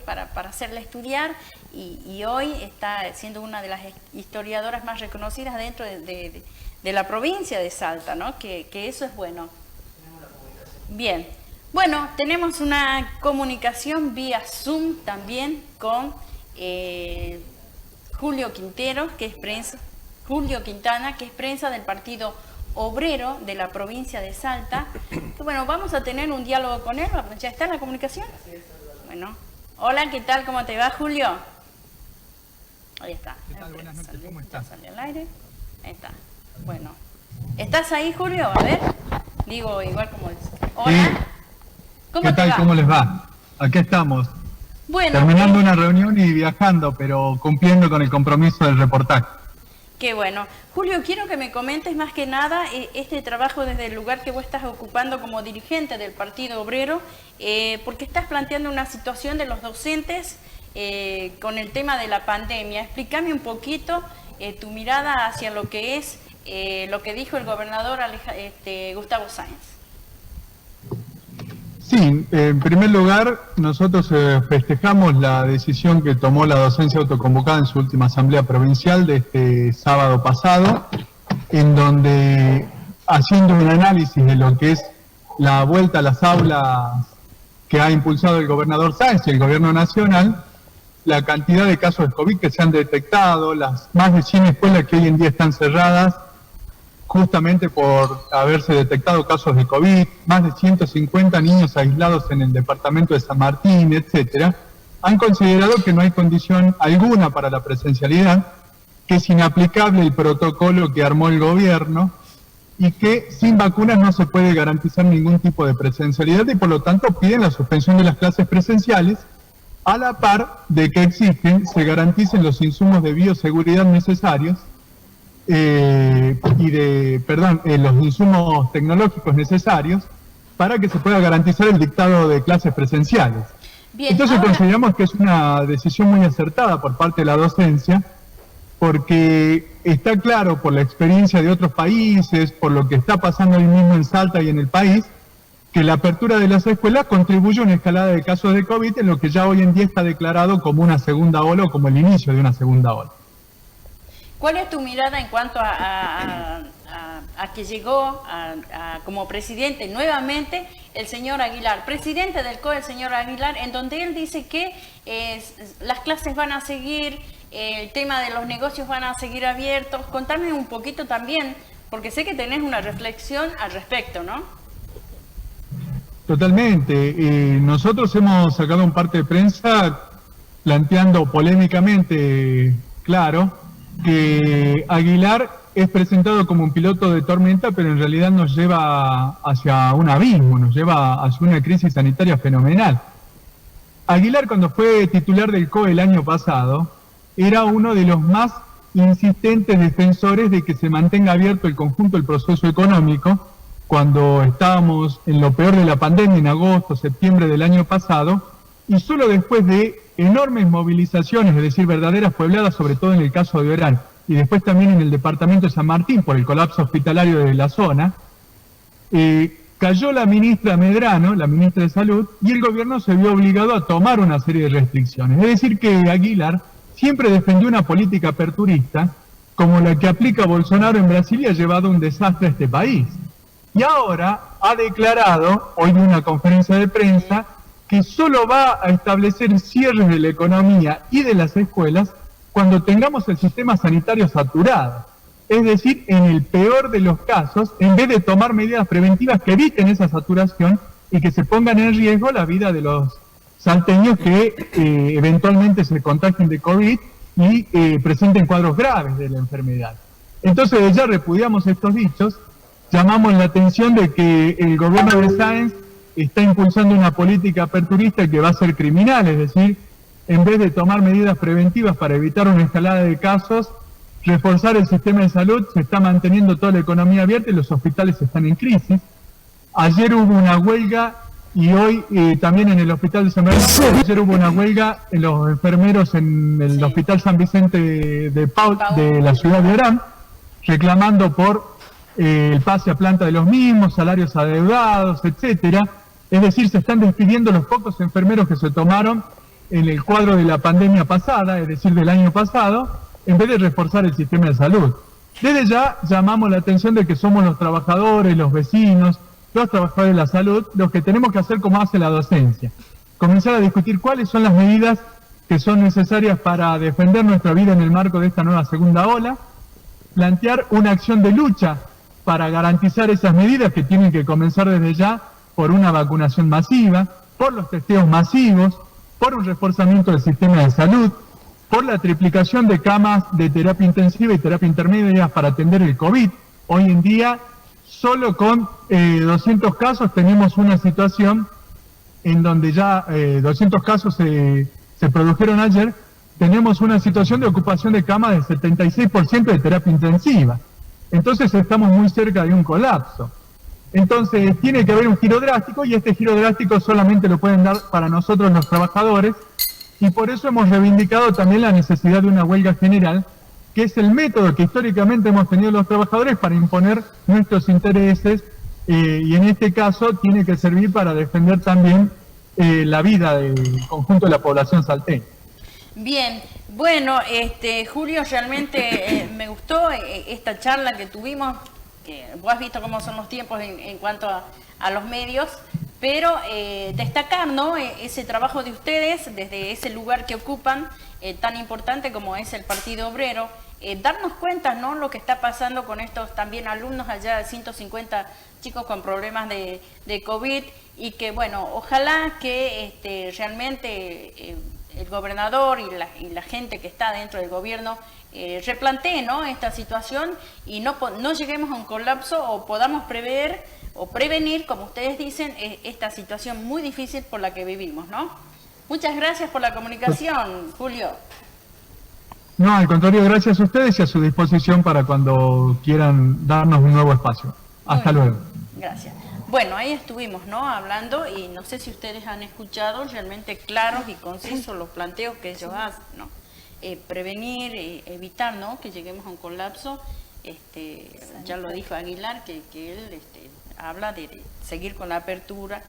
para hacerla estudiar y hoy está siendo una de las historiadoras más reconocidas dentro de la provincia de Salta, ¿no? Que eso es bueno. Bien, bueno, tenemos una comunicación vía Zoom también con Julio Quintana, que es prensa del Partido Obrero de la provincia de Salta. Bueno, vamos a tener un diálogo con él. ¿Ya está en la comunicación? Bueno. Hola, ¿qué tal? ¿Cómo te va, Julio? Ahí está. ¿Qué tal? Buenas noches, ¿cómo estás? Sale al aire. Ahí está. Bueno. ¿Estás ahí, Julio? A ver. Digo, igual como... Hola. Sí. ¿Cómo ¿Qué tal? va? ¿Cómo les va? Aquí estamos. Bueno. Terminando una reunión y viajando, pero cumpliendo con el compromiso del reportaje. Qué bueno. Julio, quiero que me comentes más que nada este trabajo desde el lugar que vos estás ocupando como dirigente del Partido Obrero, porque estás planteando una situación de los docentes con el tema de la pandemia. Explícame un poquito tu mirada hacia lo que es lo que dijo el gobernador Gustavo Sáenz. Sí, en primer lugar, nosotros festejamos la decisión que tomó la docencia autoconvocada en su última asamblea provincial de este sábado pasado, en donde, haciendo un análisis de lo que es la vuelta a las aulas que ha impulsado el gobernador Sáenz y el gobierno nacional, la cantidad de casos de COVID que se han detectado, las más de 100 escuelas que hoy en día están cerradas, justamente por haberse detectado casos de COVID, más de 150 niños aislados en el departamento de San Martín, etcétera, han considerado que no hay condición alguna para la presencialidad, que es inaplicable el protocolo que armó el gobierno y que sin vacunas no se puede garantizar ningún tipo de presencialidad y por lo tanto piden la suspensión de las clases presenciales a la par de que se garanticen los insumos de bioseguridad necesarios los insumos tecnológicos necesarios para que se pueda garantizar el dictado de clases presenciales. Bien, entonces ahora... consideramos que es una decisión muy acertada por parte de la docencia, porque está claro por la experiencia de otros países, por lo que está pasando hoy mismo en Salta y en el país, que la apertura de las escuelas contribuye a una escalada de casos de COVID en lo que ya hoy en día está declarado como una segunda ola o como el inicio de una segunda ola. ¿Cuál es tu mirada en cuanto a que llegó como presidente nuevamente el señor Aguilar, presidente del COE, el señor Aguilar, en donde él dice que las clases van a seguir, el tema de los negocios van a seguir abiertos? Contame un poquito también, porque sé que tenés una reflexión al respecto, ¿no? Totalmente. Nosotros hemos sacado un parte de prensa planteando polémicamente, claro, que Aguilar es presentado como un piloto de tormenta, pero en realidad nos lleva hacia un abismo, nos lleva hacia una crisis sanitaria fenomenal. Aguilar, cuando fue titular del COE el año pasado, era uno de los más insistentes defensores de que se mantenga abierto el conjunto del proceso económico, cuando estábamos en lo peor de la pandemia en agosto, septiembre del año pasado, y solo después de enormes movilizaciones, es decir, verdaderas puebladas, sobre todo en el caso de Orán, y después también en el departamento de San Martín por el colapso hospitalario de la zona, cayó la ministra Medrano, la ministra de Salud, y el gobierno se vio obligado a tomar una serie de restricciones. Es decir, que Aguilar siempre defendió una política aperturista, como la que aplica Bolsonaro en Brasil y ha llevado un desastre a este país. Y ahora ha declarado, hoy en una conferencia de prensa, que solo va a establecer cierres de la economía y de las escuelas cuando tengamos el sistema sanitario saturado. Es decir, en el peor de los casos, en vez de tomar medidas preventivas que eviten esa saturación y que se pongan en riesgo la vida de los salteños que eventualmente se contagien de COVID y presenten cuadros graves de la enfermedad. Entonces ya repudiamos estos dichos, llamamos la atención de que el gobierno de Sáenz está impulsando una política aperturista que va a ser criminal, es decir, en vez de tomar medidas preventivas para evitar una escalada de casos, reforzar el sistema de salud, se está manteniendo toda la economía abierta y los hospitales están en crisis. Ayer hubo una huelga y hoy también en el hospital de San Bernardo, ayer hubo una huelga en los enfermeros en el hospital San Vicente de la ciudad de Orán, reclamando por el pase a planta de los mismos, salarios adeudados, etcétera. Es decir, se están despidiendo los pocos enfermeros que se tomaron en el cuadro de la pandemia pasada, es decir, del año pasado, en vez de reforzar el sistema de salud. Desde ya llamamos la atención de que somos los trabajadores, los vecinos, los trabajadores de la salud, los que tenemos que hacer como hace la docencia. Comenzar a discutir cuáles son las medidas que son necesarias para defender nuestra vida en el marco de esta nueva segunda ola, plantear una acción de lucha para garantizar esas medidas que tienen que comenzar desde ya por una vacunación masiva, por los testeos masivos, por un reforzamiento del sistema de salud, por la triplicación de camas de terapia intensiva y terapia intermedia para atender el COVID. Hoy en día, solo con 200 casos tenemos una situación en donde ya 200 casos se produjeron ayer, tenemos una situación de ocupación de cama del 76% de terapia intensiva. Entonces estamos muy cerca de un colapso. Entonces tiene que haber un giro drástico y este giro drástico solamente lo pueden dar para nosotros los trabajadores y por eso hemos reivindicado también la necesidad de una huelga general, que es el método que históricamente hemos tenido los trabajadores para imponer nuestros intereses y en este caso tiene que servir para defender también la vida del conjunto de la población salteña. Bien, bueno, Julio, realmente me gustó esta charla que tuvimos, que vos has visto cómo son los tiempos en cuanto a los medios, pero destacar, ¿no?, ese trabajo de ustedes desde ese lugar que ocupan, tan importante como es el Partido Obrero, darnos cuenta, ¿no?, lo que está pasando con estos también alumnos allá, 150 chicos con problemas de COVID, y que, bueno, ojalá que realmente el gobernador y la gente que está dentro del gobierno replantee, ¿no?, esta situación y no lleguemos a un colapso o podamos prever o prevenir, como ustedes dicen, esta situación muy difícil por la que vivimos, ¿no? Muchas gracias por la comunicación, Julio. No, al contrario, gracias a ustedes y a su disposición para cuando quieran darnos un nuevo espacio. Hasta luego. Gracias. Bueno, ahí estuvimos, ¿no?, hablando y no sé si ustedes han escuchado realmente claros y concisos los planteos que ellos hacen, ¿no? Prevenir, evitar, ¿no?, que lleguemos a un colapso. Ya lo dijo Aguilar, que él habla de seguir con la apertura.